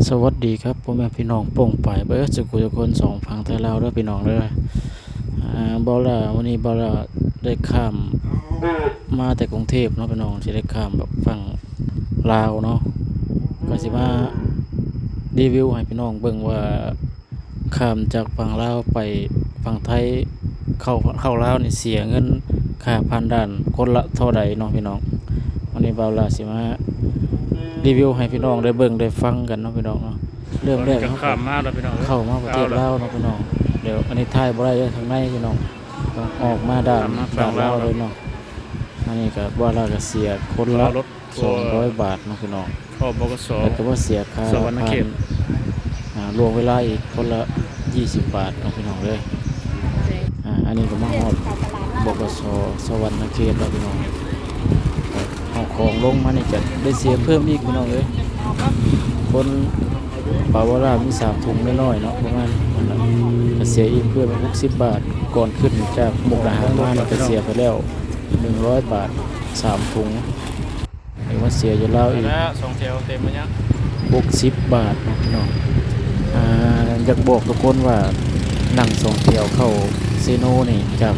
สวัสดีครับพ่อแม่พี่น้องโป่งไปเบิร์ดสุขุทุกคนสองฝั่งไทยลาวเด้อพี่น้องเด้อบอลล่าวันนี้บอลล่าได้ข้ามมาแต่กรุงเทพเนาะพี่น้องที่ได้ข้ามแบบฝั่งลาวเนาะก็สิมารีวิวให้พี่น้องเบิ่งว่าข้ามจากฝั่งลาวไปฝั่งไทยเข้าลาวนี่เสียเงินค่าผ่านด่านคนละเท่าใดเนาะพี่น้องวันนี้บอลล่าสิมารีวิวให้พี่น้องได้เบิ่งได้ฟังกันเนาะพี่น้องเนาะเริ่มแรก ข้ามมาแล้วพี่น้อง เข้ามาประเทศลาวเนาะพี่น้องเดี๋ยวอันนี้ถ่ายบ่ได้เด้อทางในพี่น้องต้องออกมาด่านลาวเลยเนาะอันนี้ก็บ่ลาก็เสียคนละ200 บาทเนาะพี่น้องเข้าบกส.แล้วก็บ่เสียค่าสวรรณเขตรวมเวลาอีกคนละ20 บาทเนาะพี่น้องเด้ออันนี้ก็มาฮอดบกส.สวรรณเขตแล้วพี่น้องเอาของลงมานี่จะได้เสียเพิ่มอีกพี่น้องเอ้ยคนปาวรามี3ถุงน้อยๆเนาะประมาณนั้นน่ะก็เสียอีกเพิ่ม60 บาทก่อนขึ้นจากมุกดาหารมานี่ก็เสียไปแล้ว100 บาท3ถุงเห็นว่าเสียอยู่แล้วอีกแล้ว2แถวเต็มมั้ยยัง60 บาทเนาะพี่น้องอยากบอกทุกคนว่านั่ง2แถวเข้าเซโนนี่จาก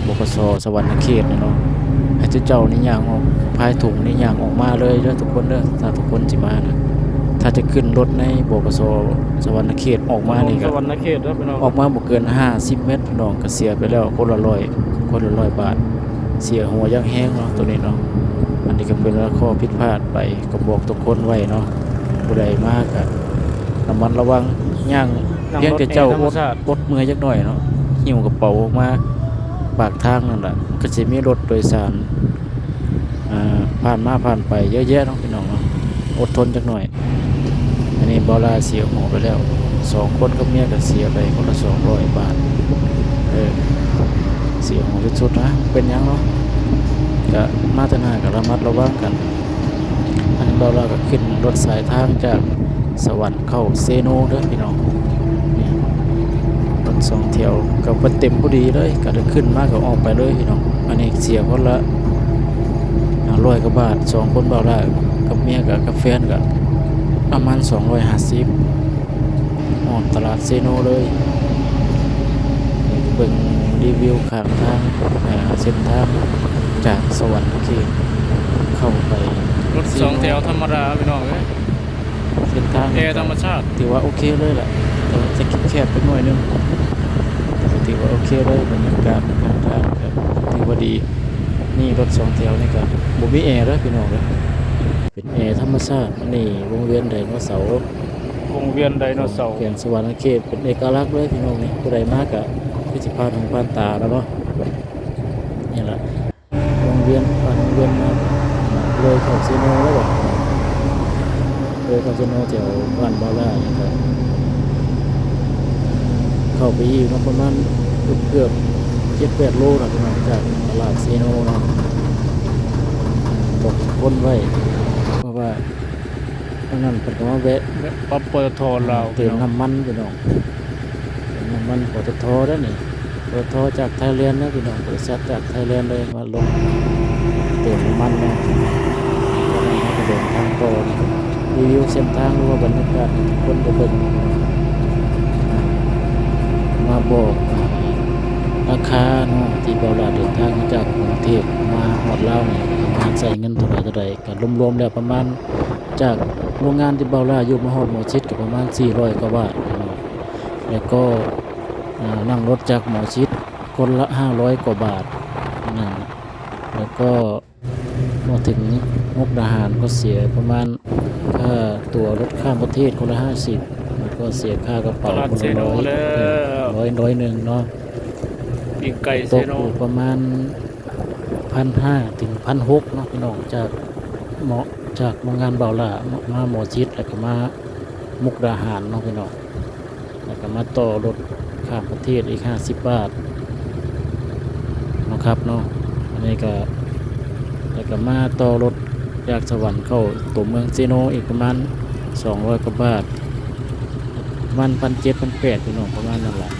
บกส.สวรรณเขตเนาะให้เจ้านี่ย่างออกพายถุงนี่ย่างออกมาเลยเด้อทุกคนเด้อถ้าทุกคนสิมานะถ้าจะขึ้นรถในบกส.สวรรณเขตออกมานี่ก็สวรรณเขตเด้อพี่น้องออกมาบ่เกิน50 เมตรพี่น้องก็เสียไปแล้วคนละ100คนละ100 บาทเสียหัวยังแห้งเนาะตัวนี้เนาะอันนี้ก็เป็นข้อผิดพลาดไปก็บอกทุกคนไว้เนาะผู้ใดมาก็ระมัดระวังย่างเพียงแต่เจ้าอดมือจักหน่อยเนาะหิ้วกระเป๋าออกมาปากทางนั่นล่ะก็สิมีรถโดยสารผ่านมาผ่านไปเยอะแยะเนาะพี่น้องเนาะอดทนจักหน่อยอันนี้บอลาเสียหัวไปแล้ว2คนกับเมียก็เสียไปคนละ200 บาทเสียหัวสุดๆนะเป็นยังเนาะก็มาตรฐานก็ระมัดระวังกันอันนี้บอลาก็ขึ้นรถสายทางจากสวรรค์เข้าเซโนเด้อพี่น้องนี่รถ2แถวก็เต็มพอดีเลยก็ได้ขึ้นมาก็ออกไปเลยพี่น้องอันนี้เสียคนละ100 กว่าบาท2คนเบาได้กับเมียกับแฟนก็ประมาณ250ตลาดเซโนเลยเบิ่งรีวิวข้างทางเส้นทางจากสวรรค์เขตเข้าไปรถ2แถวธรรมดาพี่น้องเอ้ยเส้นทางแอร์ธรรมชาติถือว่าโอเคเลยแหละแต่จะแคบไปหน่อยนึงถือว่าโอเคเลยบรรยากาศข้างทางถือว่าดีนี่รถ2แถวนี่ก็บ่มีแอร์เด้อพี่น้องเด้อเป็นแอร์ธรรมชาตินี่วงเวียนไดโนเสาร์วงเวียนไดโนเสาร์เขียนสวรรณเขตเป็นเอกลักษณ์เลยพี่น้องนี่ผู้ใดมากอะพิจิตรผ่านตาแล้วเนาะนี่แหละวงเวียนมาเลยเข้าเซโนแล้วบ่เลยเข้าเซโนแถวบ้านบาล่านี่ครับเข้าไปอีกประมาณเกือบ7-8 โลนะพี่น้องจากตลาดเซโนเนาะบอกคนไว้เพราะว่าอันนั้นเป็นคำว่าแวะปั๊มปตท.ลาวเติมน้ำมันพี่น้องเติมน้ำมันปตท.แล้วนี่ปตท.จากไทยแลนด์นะพี่น้องบริษัทจากไทยแลนด์เลยมาลงเติมน้ำมันนะก็เดินทางต่อรีวิวเส้นทางหรือว่าบรรยากาศทุกคนจะเบิ่งมาบอกราคาเนาะที่เบาหลาเดินทางมาจากกรุงเทพมาฮอดลาวนี่ประมาณใช้เงินเท่าใดก็รวมๆแล้วประมาณจากโรงงานที่เบาล่าอยู่มาฮอดหมอชิดก็ประมาณ400 กว่าบาทแล้วก็นั่งรถจากหมอชิดคนละ500 กว่าบาทนั่นแล้วก็มาถึงมุกดาหารก็เสียประมาณค่าตั๋วรถข้ามประเทศคนละ50แล้วก็เสียค่ากระเป๋าคนละ100นึงเนาะปีกไก่เซโนตกประมาณ 1,500 ถึง 1,600 เนาะพี่น้องจากโรงงานเบาล่ามาหมอชิดแล้วก็มามุกดาหารเนาะพี่น้องแล้วก็มาต่อรถข้ามประเทศอีก50 บาทนะครับเนาะอันนี้ก็แล้วก็มาต่อรถจากสวรรค์เข้าตัวเมืองเซโนอีกประมาณ200 กว่าบาทประมาณ 1,700-1,800 พี่น้องประมาณนั้นแหละ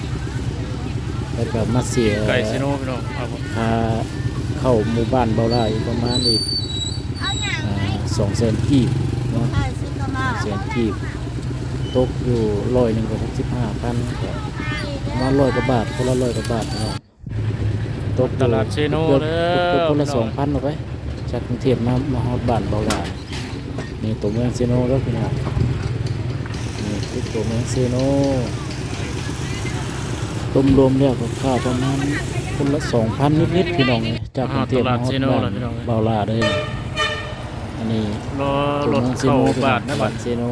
แล้วก็มาเสียไก่เซโนพี่น้องครับค่าเข้าหมู่บ้านเบาล่าอีกประมาณอีก200,000 กีบเนาะ200,000 กีบ ตกอยู่100นึงก็65,000ก็ประมาณ100กว่าบาทคนละ100กว่าบาทพี่น้องตกอยู่ ตลาดเซโน เกือบ เด้ เกือบ อ คนละ พี่น้อง 2,000เอาไปจากกรุงเทพมาฮอดบ้านเบาหลายนี่ตัวเมืองเซโนเด้อพี่น้องนี่คือตัวเมืองเซโนรวมๆแล้วก็ค่าประมาณคนละ 2,000 นิดๆพี่น้องนี่จากกรุงเทพมาฮอดบ้านเบาหลายเด้ออันนี้ รอ ตัว รถ เมืองเซ เข้า โน บ้านนะ บ้า บ้าน นเซโน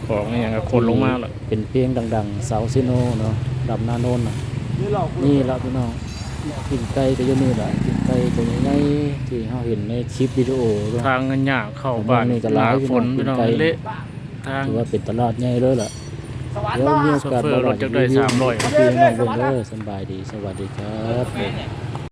ของนี่ยังก็คนลงมาแล้ว เป็นเพลงดังๆเสาเซโนเนาะดำนาโนนน่ะนี่ละพี่น้องกินไก่ก็อยู่นี่ล่ะกินไก่ตัวใหญ่ๆที่เฮาเห็นในคลิปวิดีโอเนาะ ทางเงินยากเข้าบ้าน นี่ก็ ห หลา น้าย ฝน พี่ พี่ น้ น้ อ อง ง ไกล เละทาง ถือว่าเป็นตลาดใหญ่เลยล่ะเดี๋ยวมีโอกาส โซเฟอร์รถจักรได้300 พี่น้องเบิ่งเด้อสำบายดีสวัสดีครับ